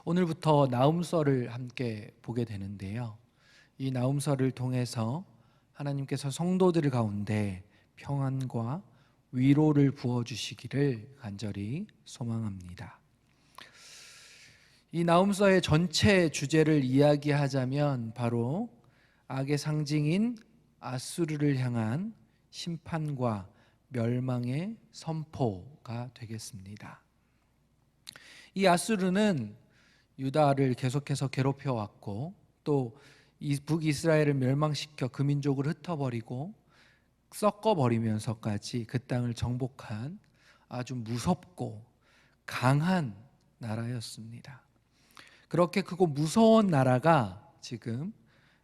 오늘부터 나훔서를 함께 보게 되는데요. 이 나훔서를 통해서 하나님께서 성도들 가운데 평안과 위로를 부어주시기를 간절히 소망합니다. 이 나훔서의 전체 주제를 이야기하자면 바로 악의 상징인 아수르를 향한 심판과 멸망의 선포가 되겠습니다. 이 아수르는 유다를 계속해서 괴롭혀 왔고 또 북이스라엘을 멸망시켜 그 민족을 흩어버리고 섞어버리면서까지 그 땅을 정복한 아주 무섭고 강한 나라였습니다. 그렇게 크고 무서운 나라가 지금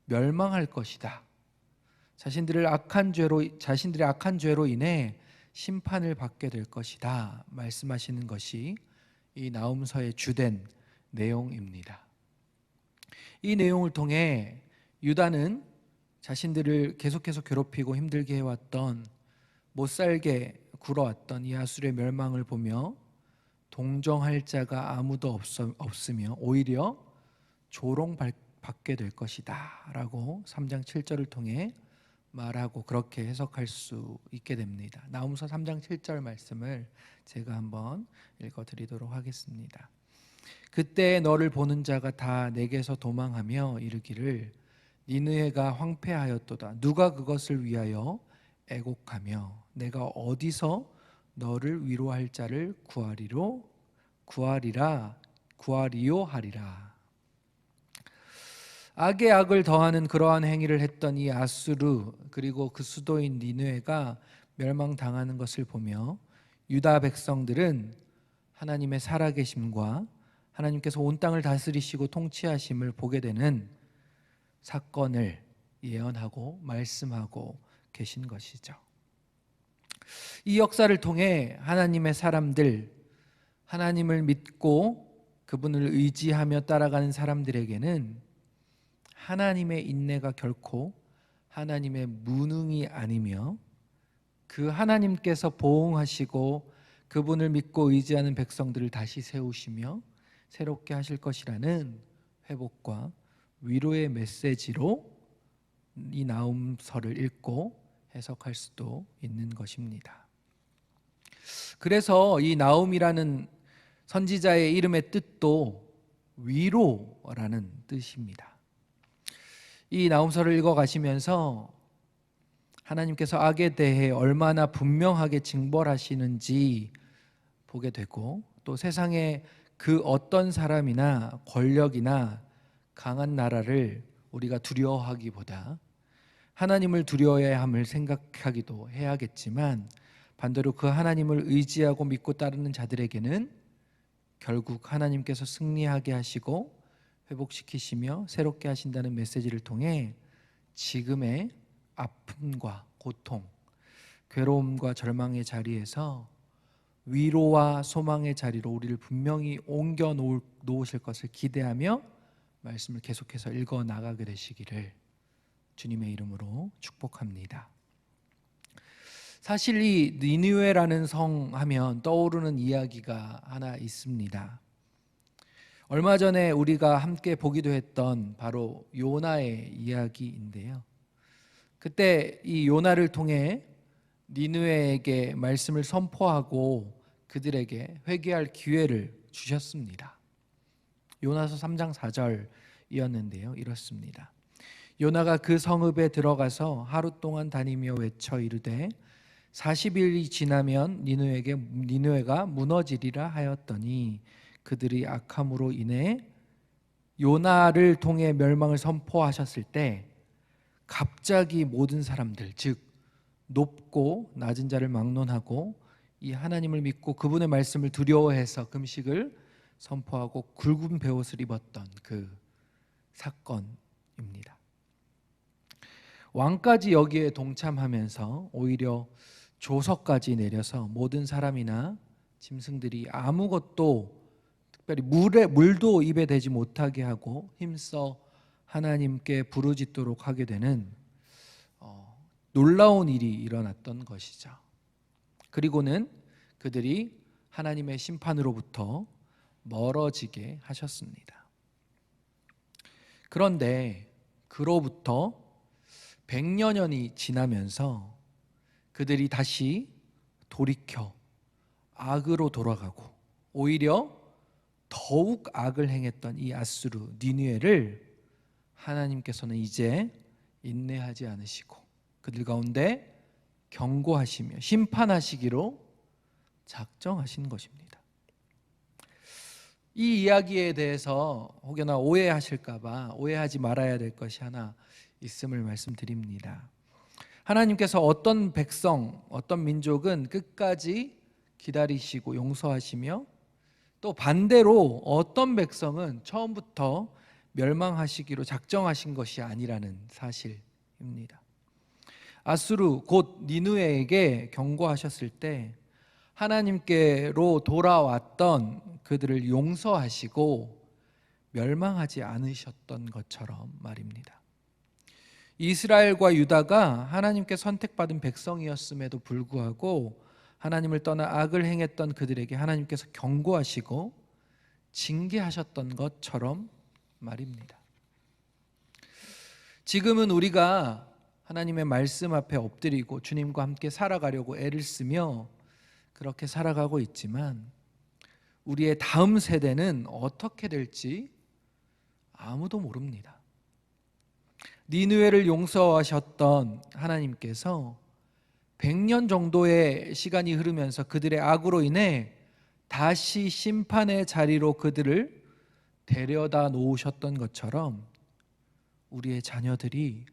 멸망할 것이다. 자신들의 악한 죄로 인해 심판을 받게 될 것이다. 말씀하시는 것이 이 나훔서의 주된 내용입니다. 이 내용을 통해 유다는 자신들을 계속해서 괴롭히고 힘들게 해왔던, 못살게 굴어왔던 이 아수르의 멸망을 보며 동정할 자가 아무도 없으며 오히려 조롱받게 될 것이다 라고 3장 7절을 통해 말하고 그렇게 해석할 수 있게 됩니다. 나훔서 3장 7절 말씀을 제가 한번 읽어드리도록 하겠습니다. 그때 너를 보는 자가 다 내게서 도망하며 이르기를 니느웨가 황폐하였도다. 누가 그것을 위하여 애곡하며 내가 어디서 너를 위로할 자를 구하리요 하리라. 악의 악을 더하는 그러한 행위를 했던 이 아수르 그리고 그 수도인 니느웨가 멸망당하는 것을 보며 유다 백성들은 하나님의 살아계심과 하나님께서 온 땅을 다스리시고 통치하심을 보게 되는 사건을 예언하고 말씀하고 계신 것이죠. 이 역사를 통해 하나님의 사람들, 하나님을 믿고 그분을 의지하며 따라가는 사람들에게는 하나님의 인내가 결코 하나님의 무능이 아니며 그 하나님께서 보응하시고 그분을 믿고 의지하는 백성들을 다시 세우시며 새롭게 하실 것이라는 회복과 위로의 메시지로 이 나훔서를 읽고 해석할 수도 있는 것입니다. 그래서 이 나훔이라는 선지자의 이름의 뜻도 위로라는 뜻입니다. 이 나훔서를 읽어가시면서 하나님께서 악에 대해 얼마나 분명하게 징벌하시는지 보게 되고 또 세상에 그 어떤 사람이나 권력이나 강한 나라를 우리가 두려워하기보다 하나님을 두려워해야 함을 생각하기도 해야겠지만 반대로 그 하나님을 의지하고 믿고 따르는 자들에게는 결국 하나님께서 승리하게 하시고 회복시키시며 새롭게 하신다는 메시지를 통해 지금의 아픔과 고통, 괴로움과 절망의 자리에서 위로와 소망의 자리로 우리를 분명히 옮겨 놓으실 것을 기대하며 말씀을 계속해서 읽어 나가게 되시기를 주님의 이름으로 축복합니다. 사실 이 니느웨라는 성 하면 떠오르는 이야기가 하나 있습니다. 얼마 전에 우리가 함께 보기도 했던 바로 요나의 이야기인데요. 그때 이 요나를 통해 니느웨에게 말씀을 선포하고 그들에게 회개할 기회를 주셨습니다. 요나서 3장 4절이었는데요. 이렇습니다. 요나가 그 성읍에 들어가서 하루 동안 다니며 외쳐 이르되 40일이 지나면 니느웨가 무너지리라 하였더니 그들이 악함으로 인해 요나를 통해 멸망을 선포하셨을 때 갑자기 모든 사람들, 즉 높고 낮은 자를 막론하고 이 하나님을 믿고 그분의 말씀을 두려워해서 금식을 선포하고 굵은 베옷을 입었던 그 사건입니다. 왕까지 여기에 동참하면서 오히려 조서까지 내려서 모든 사람이나 짐승들이 아무것도 특별히 물도 입에 대지 못하게 하고 힘써 하나님께 부르짖도록 하게 되는 놀라운 일이 일어났던 것이죠. 그리고는 그들이 하나님의 심판으로부터 멀어지게 하셨습니다. 그런데 그로부터 100여 년이 지나면서 그들이 다시 돌이켜 악으로 돌아가고 오히려 더욱 악을 행했던 이 아수르 니느웨를 하나님께서는 이제 인내하지 않으시고 그들 가운데 경고하시며 심판하시기로 작정하신 것입니다. 이 이야기에 대해서 혹여나 오해하실까봐 오해하지 말아야 될 것이 하나 있음을 말씀드립니다. 하나님께서 어떤 백성, 어떤 민족은 끝까지 기다리시고 용서하시며 또 반대로 어떤 백성은 처음부터 멸망하시기로 작정하신 것이 아니라는 사실입니다. 아수르 곧 니느웨에게 경고하셨을 때 하나님께로 돌아왔던 그들을 용서하시고 멸망하지 않으셨던 것처럼 말입니다. 이스라엘과 유다가 하나님께 선택받은 백성이었음에도 불구하고 하나님을 떠나 악을 행했던 그들에게 하나님께서 경고하시고 징계하셨던 것처럼 말입니다. 지금은 우리가 하나님의 말씀 앞에 엎드리고 주님과 함께 살아가려고 애를 쓰며 그렇게 살아가고 있지만 우리의 다음 세대는 어떻게 될지 아무도 모릅니다. 니느웨를 용서하셨던 하나님께서 100년 정도의 시간이 흐르면서 그들의 악으로 인해 다시 심판의 자리로 그들을 데려다 놓으셨던 것처럼 우리의 자녀들이,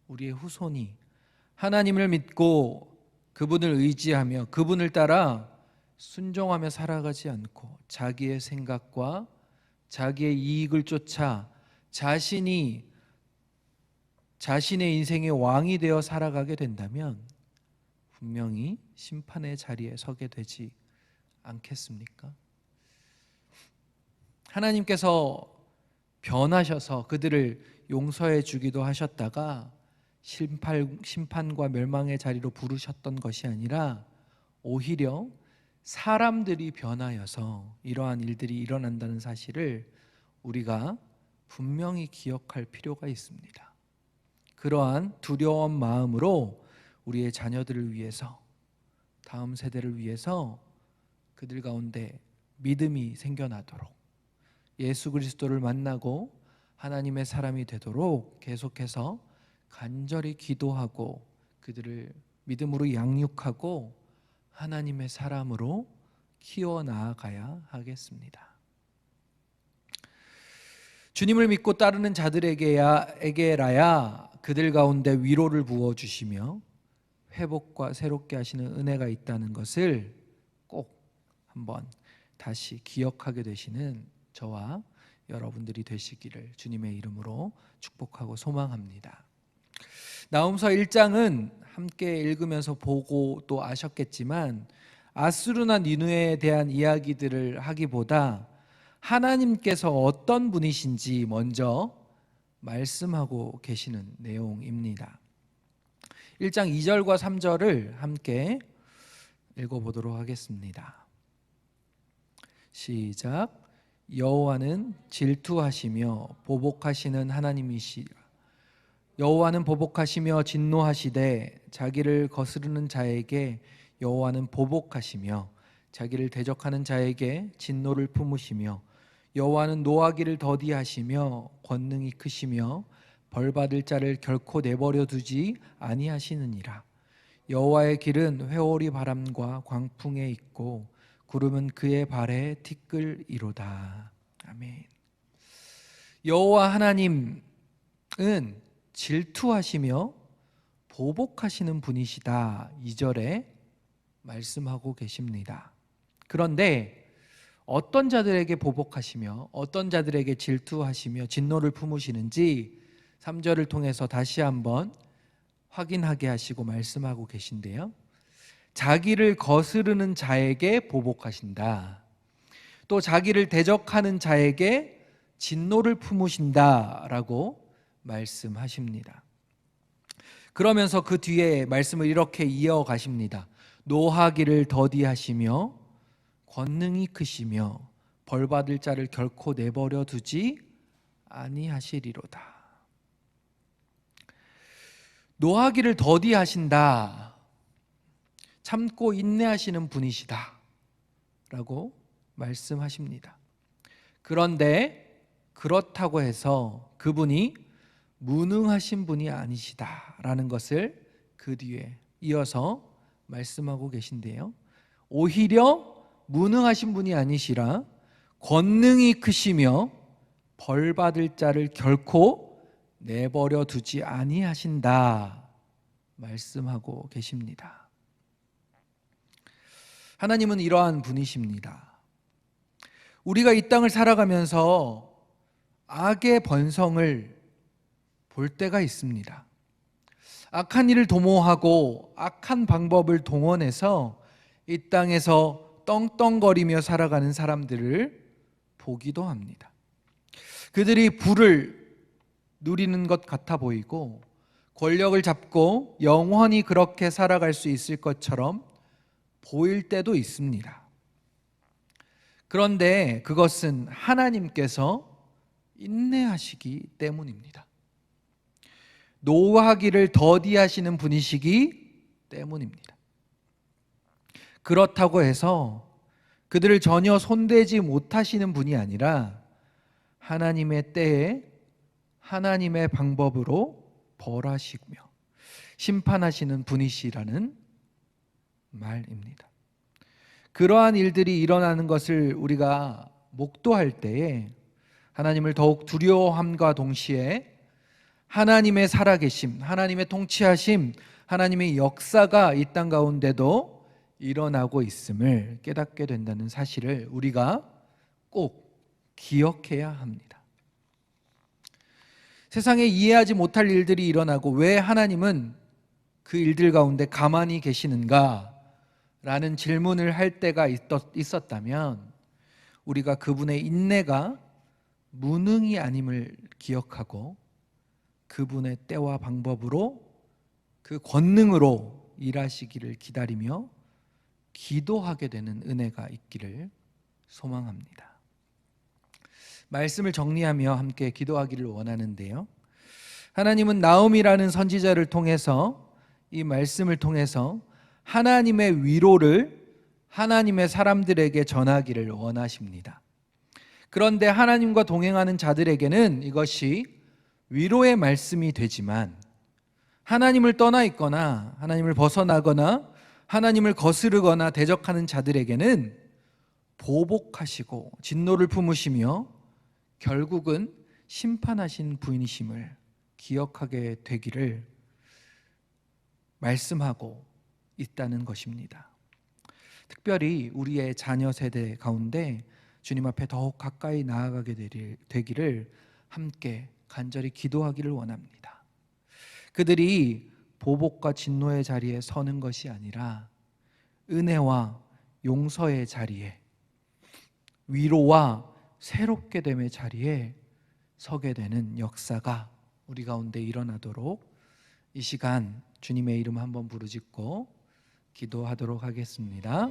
우리의 후손이 하나님을 믿고 그분을 의지하며 그분을 따라 순종하며 살아가지 않고 자기의 생각과 자기의 이익을 쫓아 자신의 인생의 왕이 되어 살아가게 된다면 분명히 심판의 자리에 서게 되지 않겠습니까? 하나님께서 변하셔서 그들을 용서해 주기도 하셨다가 심판과 멸망의 자리로 부르셨던 것이 아니라 오히려 사람들이 변하여서 이러한 일들이 일어난다는 사실을 우리가 분명히 기억할 필요가 있습니다. 그러한 두려운 마음으로 우리의 자녀들을 위해서, 다음 세대를 위해서 그들 가운데 믿음이 생겨나도록 예수 그리스도를 만나고 하나님의 사람이 되도록 계속해서 간절히 기도하고 그들을 믿음으로 양육하고 하나님의 사람으로 키워나가야 하겠습니다. 주님을 믿고 따르는 자들에게라야 그들 가운데 위로를 부어주시며 회복과 새롭게 하시는 은혜가 있다는 것을 꼭 한번 다시 기억하게 되시는 저와 여러분들이 되시기를 주님의 이름으로 축복하고 소망합니다. 나훔서 1장은 함께 읽으면서 보고 또 아셨겠지만 아수르나 니느웨에 대한 이야기들을 하기보다 하나님께서 어떤 분이신지 먼저 말씀하고 계시는 내용입니다. 1장 2절과 3절을 함께 읽어보도록 하겠습니다. 시작. 여호와는 질투하시며 보복하시는 하나님이시라. 여호와는 보복하시며 진노하시되 자기를 거스르는 자에게 여호와는 보복하시며 자기를 대적하는 자에게 진노를 품으시며 여호와는 노하기를 더디하시며 권능이 크시며 벌받을 자를 결코 내버려 두지 아니하시느니라. 여호와의 길은 회오리 바람과 광풍에 있고 구름은 그의 발에 티끌이로다. 아멘. 여호와 하나님은 질투하시며 보복하시는 분이시다. 2절에 말씀하고 계십니다. 그런데 어떤 자들에게 보복하시며 어떤 자들에게 질투하시며 진노를 품으시는지 3절을 통해서 다시 한번 확인하게 하시고 말씀하고 계신데요. 자기를 거스르는 자에게 보복하신다. 또 자기를 대적하는 자에게 진노를 품으신다라고 말씀하십니다. 그러면서 그 뒤에 말씀을 이렇게 이어가십니다. 노하기를 더디하시며 권능이 크시며 벌받을 자를 결코 내버려 두지 아니하시리로다. 노하기를 더디하신다. 참고 인내하시는 분이시다 라고 말씀하십니다. 그런데 그렇다고 해서 그분이 무능하신 분이 아니시다라는 것을 그 뒤에 이어서 말씀하고 계신데요. 오히려 무능하신 분이 아니시라 권능이 크시며 벌 받을 자를 결코 내버려 두지 아니하신다 말씀하고 계십니다. 하나님은 이러한 분이십니다. 우리가 이 땅을 살아가면서 악의 번성을 볼 때가 있습니다. 악한 일을 도모하고 악한 방법을 동원해서 이 땅에서 떵떵거리며 살아가는 사람들을 보기도 합니다. 그들이 부를 누리는 것 같아 보이고 권력을 잡고 영원히 그렇게 살아갈 수 있을 것처럼 보일 때도 있습니다. 그런데 그것은 하나님께서 인내하시기 때문입니다. 노하기를 더디하시는 분이시기 때문입니다. 그렇다고 해서 그들을 전혀 손대지 못하시는 분이 아니라 하나님의 때에 하나님의 방법으로 벌하시며 심판하시는 분이시라는 말입니다. 그러한 일들이 일어나는 것을 우리가 목도할 때에 하나님을 더욱 두려워함과 동시에 하나님의 살아계심, 하나님의 통치하심, 하나님의 역사가 이 땅 가운데도 일어나고 있음을 깨닫게 된다는 사실을 우리가 꼭 기억해야 합니다. 세상에 이해하지 못할 일들이 일어나고 왜 하나님은 그 일들 가운데 가만히 계시는가? 라는 질문을 할 때가 있었다면 우리가 그분의 인내가 무능이 아님을 기억하고 그분의 때와 방법으로 그 권능으로 일하시기를 기다리며 기도하게 되는 은혜가 있기를 소망합니다. 말씀을 정리하며 함께 기도하기를 원하는데요. 하나님은 나음이라는 선지자를 통해서 이 말씀을 통해서 하나님의 위로를 하나님의 사람들에게 전하기를 원하십니다. 그런데 하나님과 동행하는 자들에게는 이것이 위로의 말씀이 되지만 하나님을 떠나 있거나 하나님을 벗어나거나 하나님을 거스르거나 대적하는 자들에게는 보복하시고 진노를 품으시며 결국은 심판하신 분이심을 기억하게 되기를 말씀하고 있다는 것입니다. 특별히 우리의 자녀 세대 가운데 주님 앞에 더욱 가까이 나아가게 되기를 함께 간절히 기도하기를 원합니다. 그들이 보복과 진노의 자리에 서는 것이 아니라 은혜와 용서의 자리에, 위로와 새롭게 됨의 자리에 서게 되는 역사가 우리 가운데 일어나도록 이 시간 주님의 이름 한번 부르짖고 기도하도록 하겠습니다.